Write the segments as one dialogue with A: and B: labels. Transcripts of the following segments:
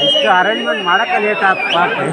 A: ಇಷ್ಟು ಅರೇಂಜ್ಮೆಂಟ್ ಮಾಡೋಕ್ಕೆ ಲೇಟ್ ಆಗ್ತದೆ.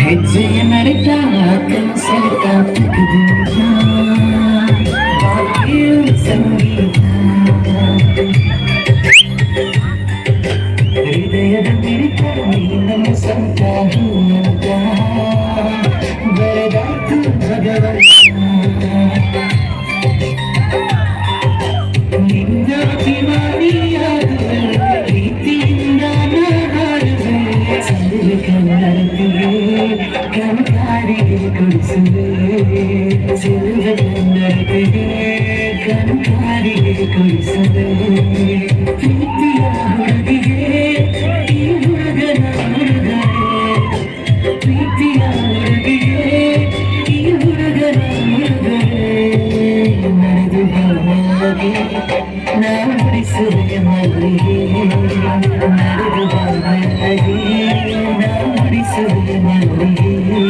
B: ಹೆಜ್ಜೆಯ ನಡಕ ಕನಸೆಲೆಕ ಸಂಗೀತ ಹೃದಯದ ಮಿಡಿತ ನಮ್ಮ ಸಂತ ಬರದಾಯ್ತು ಭಗವಂತ ನಿನ್ನ ಅಭಿಮಾನಿಯಾದ ಪ್ರೀತಿಯಿಂದ ಹಾಡುವೆ ಸರ್ವ ಕನ್ನಡತಿಗೆ ಕನಕಾರಿಗೆ ಕೊಡಿಸುವೆ ಸರ್ವ ಕನ್ನಡತಿಗೆ ಕನಕಾರಿಗೆ ಕೊಡಿಸುವೆ ಪ್ರೀತಿಯ ಹುಡುಗಿಗೆ ಈ ಹುಡುಗನ ಹುಡುಗರೆ ಪ್ರೀತಿಯ ಹುಡುಗಿಗೆ ಈ ಹುಡುಗನ ಹುಡುಗರೆ ನಡೆದು ಬರುವಾಗೆ ನಾನು ಬಿಡಿಸುವೆ ಮಲ್ಲಿಗೆ ನಡೆದು ಬರುವಾಗೆ ನಾನು ಬಿಡಿಸುವೆ ಮಲ್ಲಿಗೆ